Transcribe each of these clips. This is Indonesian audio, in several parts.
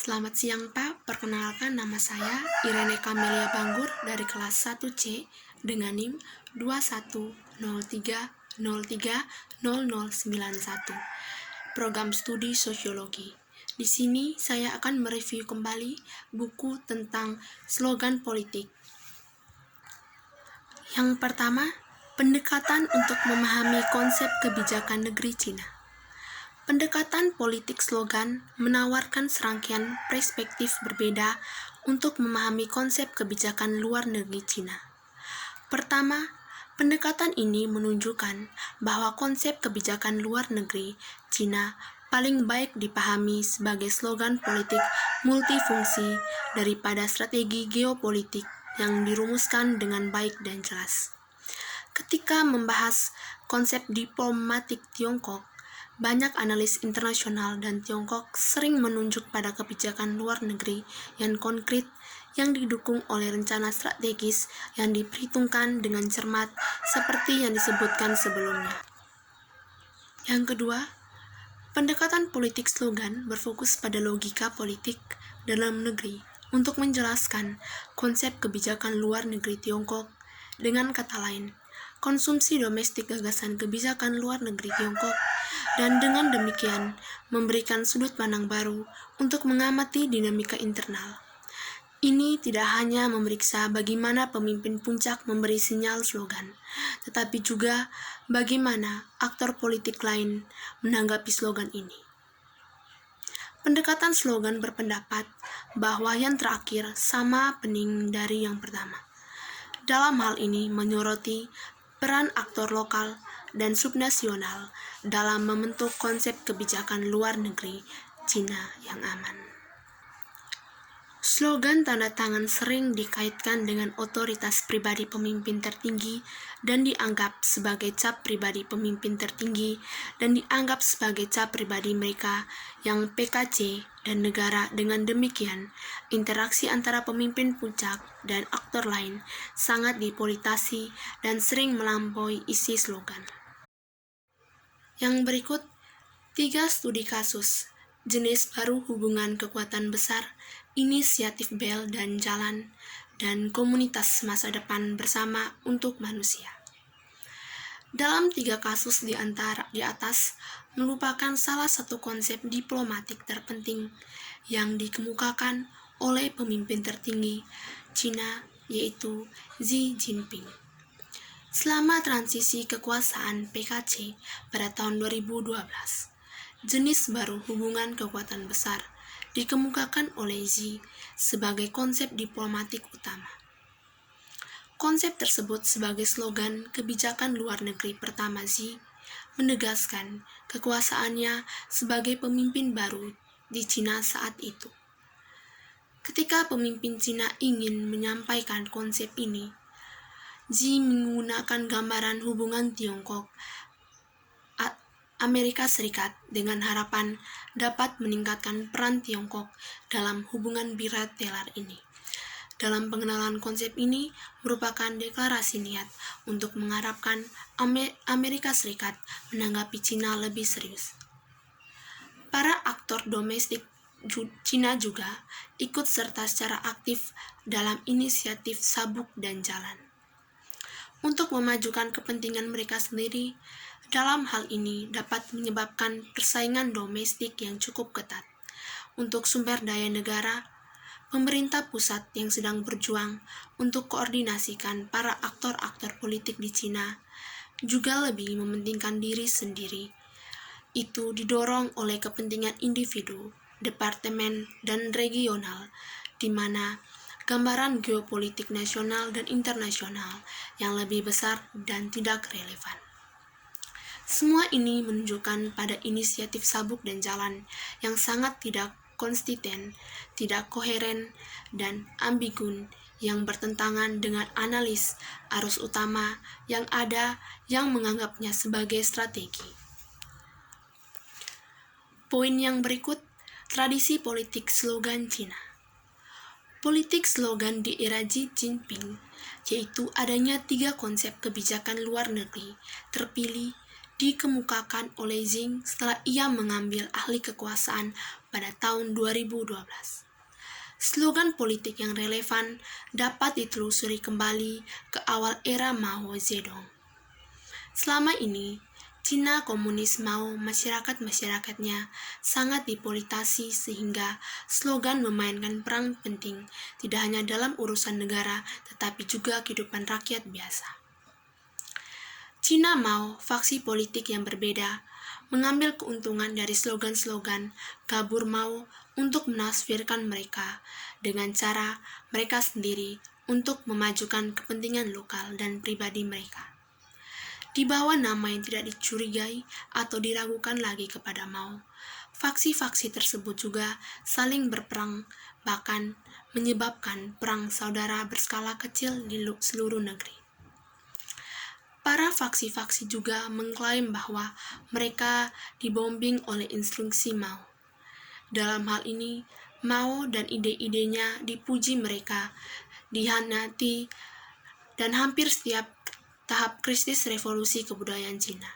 Selamat siang Pak, perkenalkan nama saya Irene Camelia Banggur dari kelas 1C dengan NIM 2103030091, program studi sosiologi. Di sini saya akan mereview kembali buku tentang slogan politik. Yang pertama, pendekatan untuk memahami konsep kebijakan negeri Cina. Pendekatan politik slogan menawarkan serangkaian perspektif berbeda untuk memahami konsep kebijakan luar negeri Cina. Pertama, pendekatan ini menunjukkan bahwa konsep kebijakan luar negeri Cina paling baik dipahami sebagai slogan politik multifungsi daripada strategi geopolitik yang dirumuskan dengan baik dan jelas. Ketika membahas konsep diplomatik Tiongkok, banyak analis internasional dan Tiongkok sering menunjuk pada kebijakan luar negeri yang konkret yang didukung oleh rencana strategis yang diperhitungkan dengan cermat seperti yang disebutkan sebelumnya. Yang kedua, pendekatan politik slogan berfokus pada logika politik dalam negeri untuk menjelaskan konsep kebijakan luar negeri Tiongkok. Dengan kata lain, konsumsi domestik gagasan kebijakan luar negeri Tiongkok, dan dengan demikian memberikan sudut pandang baru untuk mengamati dinamika internal. Ini tidak hanya memeriksa bagaimana pemimpin puncak memberi sinyal slogan, tetapi juga bagaimana aktor politik lain menanggapi slogan ini. Pendekatan slogan berpendapat bahwa yang terakhir sama penting dari yang pertama. Dalam hal ini menyoroti peran aktor lokal dan subnasional dalam membentuk konsep kebijakan luar negeri Cina yang aman. Slogan tanda tangan sering dikaitkan dengan otoritas pribadi pemimpin tertinggi dan dianggap sebagai cap pribadi pemimpin tertinggi dan dianggap sebagai cap pribadi mereka yang PKC dan negara. Dengan demikian, interaksi antara pemimpin puncak dan aktor lain sangat dipolitisasi dan sering melampaui isi slogan. Yang berikut, 3 studi kasus, jenis baru hubungan kekuatan besar, inisiatif Belt dan Jalan, dan komunitas masa depan bersama untuk manusia. Dalam 3 kasus di atas merupakan salah satu konsep diplomatik terpenting yang dikemukakan oleh pemimpin tertinggi Cina, yaitu Xi Jinping. Selama transisi kekuasaan PKC pada tahun 2012, jenis baru hubungan kekuatan besar dikemukakan oleh Xi sebagai konsep diplomatik utama. Konsep tersebut sebagai slogan kebijakan luar negeri pertama Xi menegaskan kekuasaannya sebagai pemimpin baru di Cina saat itu. Ketika pemimpin Cina ingin menyampaikan konsep ini, Xi menggunakan gambaran hubungan Tiongkok Amerika Serikat dengan harapan dapat meningkatkan peran Tiongkok dalam hubungan bilateral ini. Dalam pengenalan konsep ini merupakan deklarasi niat untuk mengharapkan Amerika Serikat menanggapi Cina lebih serius. Para aktor domestik Cina juga ikut serta secara aktif dalam inisiatif Sabuk dan Jalan untuk memajukan kepentingan mereka sendiri. Dalam hal ini dapat menyebabkan persaingan domestik yang cukup ketat. Untuk sumber daya negara, pemerintah pusat yang sedang berjuang untuk koordinasikan para aktor-aktor politik di Cina juga lebih mementingkan diri sendiri. Itu didorong oleh kepentingan individu, departemen, dan regional, di mana gambaran geopolitik nasional dan internasional yang lebih besar dan tidak relevan. Semua ini menunjukkan pada inisiatif Sabuk dan Jalan yang sangat tidak konsisten, tidak koheren, dan ambigun yang bertentangan dengan analis arus utama yang ada yang menganggapnya sebagai strategi. Poin yang berikut, tradisi politik slogan Cina. Politik slogan di era Xi Jinping, yaitu adanya 3 konsep kebijakan luar negeri terpilih dikemukakan oleh Xi setelah ia mengambil alih kekuasaan pada tahun 2012. slogan politik yang relevan dapat ditelusuri kembali ke awal era Mao Zedong. Selama ini, Cina komunis mau masyarakat-masyarakatnya sangat dipolitisasi sehingga slogan memainkan peran penting tidak hanya dalam urusan negara tetapi juga kehidupan rakyat biasa. Cina mau faksi politik yang berbeda mengambil keuntungan dari slogan-slogan kabur mau untuk menasvirkan mereka dengan cara mereka sendiri untuk memajukan kepentingan lokal dan pribadi mereka. Di bawah nama yang tidak dicurigai atau diragukan lagi kepada Mao, faksi-faksi tersebut juga saling berperang, bahkan menyebabkan perang saudara berskala kecil di seluruh negeri. Para faksi-faksi juga mengklaim bahwa mereka dibombing oleh instruksi Mao. Dalam hal ini, Mao dan ide-idenya dipuji mereka, dihianati, dan hampir setiap tahap krisis revolusi kebudayaan Cina.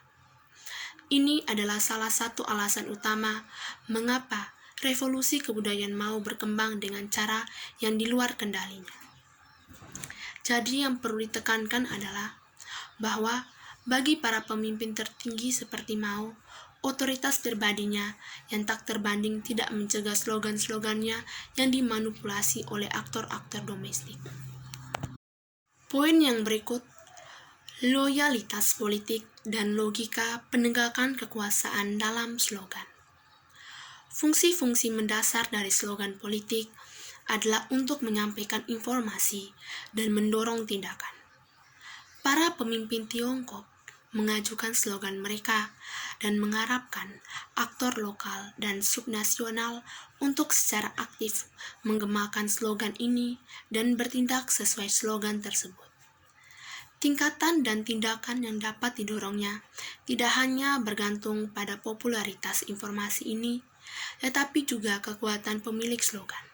Ini adalah salah satu alasan utama mengapa revolusi kebudayaan Mao berkembang dengan cara yang di luar kendalinya. Jadi yang perlu ditekankan adalah bahwa bagi para pemimpin tertinggi seperti Mao, otoritas pribadinya yang tak terbanding tidak mencegah slogan-slogannya yang dimanipulasi oleh aktor-aktor domestik. Poin yang berikut, loyalitas politik dan logika penegakan kekuasaan dalam slogan. Fungsi-fungsi mendasar dari slogan politik adalah untuk menyampaikan informasi dan mendorong tindakan. Para pemimpin Tiongkok mengajukan slogan mereka dan mengharapkan aktor lokal dan subnasional untuk secara aktif menggemakan slogan ini dan bertindak sesuai slogan tersebut. Tingkatan dan tindakan yang dapat didorongnya tidak hanya bergantung pada popularitas informasi ini, tetapi juga kekuatan pemilik slogan.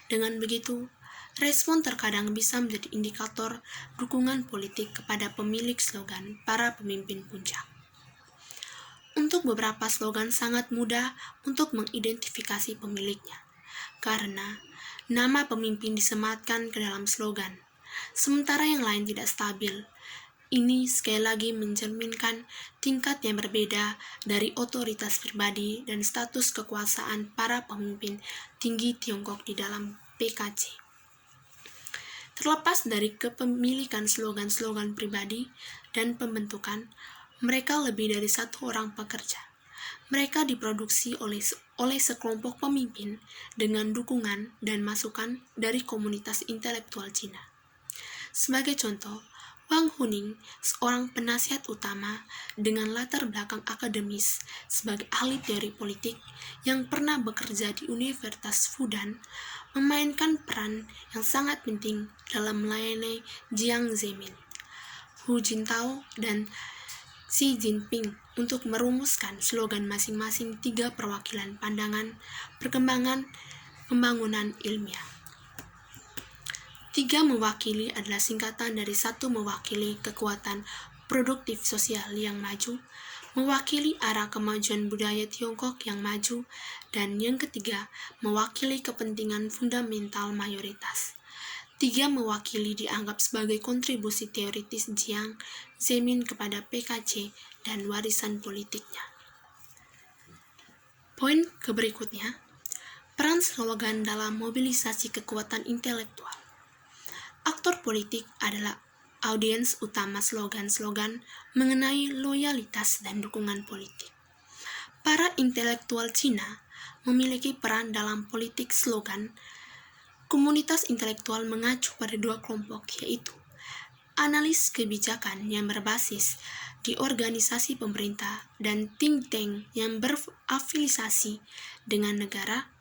Dengan begitu, respon terkadang bisa menjadi indikator dukungan politik kepada pemilik slogan para pemimpin puncak. Untuk beberapa slogan sangat mudah untuk mengidentifikasi pemiliknya, karena nama pemimpin disematkan ke dalam slogan, sementara yang lain tidak stabil. Ini sekali lagi mencerminkan tingkat yang berbeda dari otoritas pribadi dan status kekuasaan para pemimpin tinggi Tiongkok di dalam PKC. Terlepas dari kepemilikan slogan-slogan pribadi dan pembentukan, mereka lebih dari satu orang pekerja. Mereka diproduksi oleh sekelompok pemimpin dengan dukungan dan masukan dari komunitas intelektual Cina. Sebagai contoh, Wang Huning, seorang penasihat utama dengan latar belakang akademis sebagai ahli teori politik yang pernah bekerja di Universitas Fudan, memainkan peran yang sangat penting dalam melayani Jiang Zemin, Hu Jintao, dan Xi Jinping untuk merumuskan slogan masing-masing 3 perwakilan pandangan perkembangan pembangunan ilmiah. 3 mewakili adalah singkatan dari 1 mewakili kekuatan produktif sosial yang maju, mewakili arah kemajuan budaya Tiongkok yang maju, dan yang ketiga, mewakili kepentingan fundamental mayoritas. 3 mewakili dianggap sebagai kontribusi teoritis Jiang Zemin kepada PKC dan warisan politiknya. Poin berikutnya, peran slogan dalam mobilisasi kekuatan intelektual. Aktor politik adalah audiens utama slogan-slogan mengenai loyalitas dan dukungan politik. Para intelektual Cina memiliki peran dalam politik slogan. Komunitas intelektual mengacu pada 2 kelompok, yaitu analis kebijakan yang berbasis di organisasi pemerintah dan think tank yang berafiliasi dengan negara.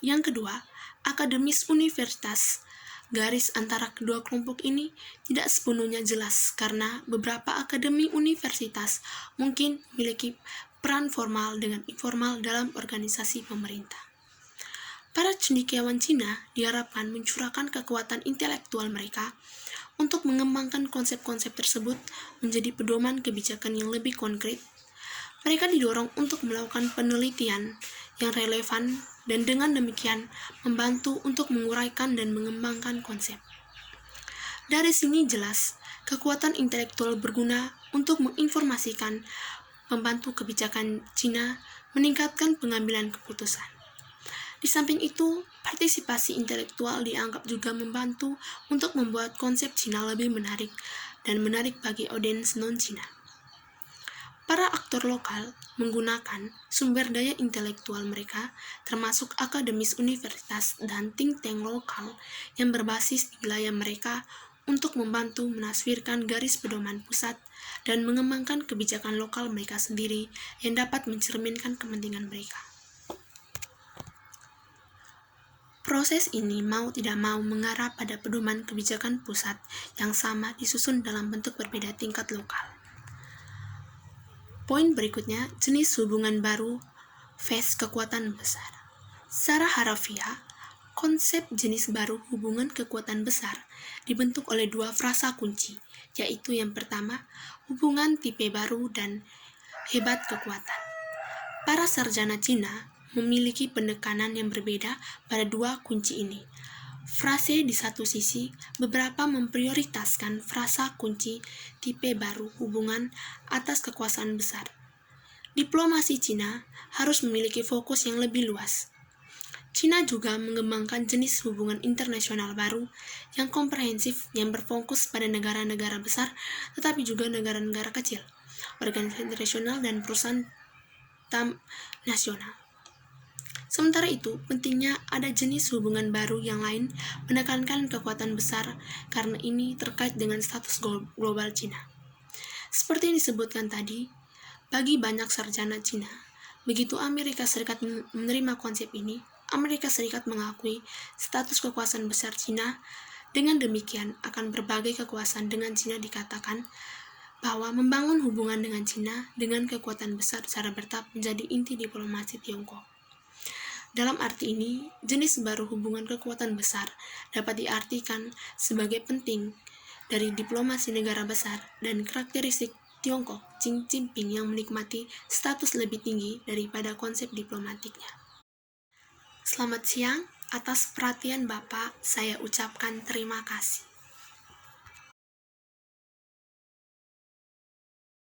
Yang kedua, akademis universitas. Garis antara kedua kelompok ini tidak sepenuhnya jelas karena beberapa akademi universitas mungkin memiliki peran formal dengan informal dalam organisasi pemerintah. Para cendekiawan Cina diharapkan mencurahkan kekuatan intelektual mereka untuk mengembangkan konsep-konsep tersebut menjadi pedoman kebijakan yang lebih konkret. Mereka didorong untuk melakukan penelitian yang relevan dan dengan demikian membantu untuk menguraikan dan mengembangkan konsep. Dari sini jelas, kekuatan intelektual berguna untuk menginformasikan, membantu kebijakan Cina, meningkatkan pengambilan keputusan. Di samping itu, partisipasi intelektual dianggap juga membantu untuk membuat konsep Cina lebih menarik dan menarik bagi audiens non-Cina. Para aktor lokal menggunakan sumber daya intelektual mereka, termasuk akademis universitas dan think tank lokal yang berbasis di wilayah mereka untuk membantu menasvirkan garis pedoman pusat dan mengembangkan kebijakan lokal mereka sendiri yang dapat mencerminkan kepentingan mereka. Proses ini mau tidak mau mengarah pada pedoman kebijakan pusat yang sama disusun dalam bentuk berbeda tingkat lokal. Poin berikutnya, jenis hubungan baru phase kekuatan besar. Secara harafiah, konsep jenis baru hubungan kekuatan besar dibentuk oleh dua frasa kunci, yaitu yang pertama, hubungan tipe baru dan hebat kekuatan. Para sarjana Cina memiliki penekanan yang berbeda pada dua kunci ini. Frase di satu sisi, beberapa memprioritaskan frasa kunci tipe baru hubungan atas kekuasaan besar. Diplomasi Cina harus memiliki fokus yang lebih luas. Cina juga mengembangkan jenis hubungan internasional baru yang komprehensif yang berfokus pada negara-negara besar tetapi juga negara-negara kecil, organisasi internasional dan perusahaan nasional. Sementara itu, pentingnya ada jenis hubungan baru yang lain menekankan kekuatan besar karena ini terkait dengan status global Cina. Seperti yang disebutkan tadi, bagi banyak sarjana Cina, begitu Amerika Serikat menerima konsep ini, Amerika Serikat mengakui status kekuasaan besar Cina. Dengan demikian, akan berbagai kekuasaan dengan Cina dikatakan bahwa membangun hubungan dengan Cina dengan kekuatan besar secara bertahap menjadi inti diplomasi Tiongkok. Dalam arti ini, jenis baru hubungan kekuatan besar dapat diartikan sebagai penting dari diplomasi negara besar dan karakteristik Tiongkok Xi Jinping yang menikmati status lebih tinggi daripada konsep diplomatiknya. Selamat siang, atas perhatian Bapak saya ucapkan terima kasih.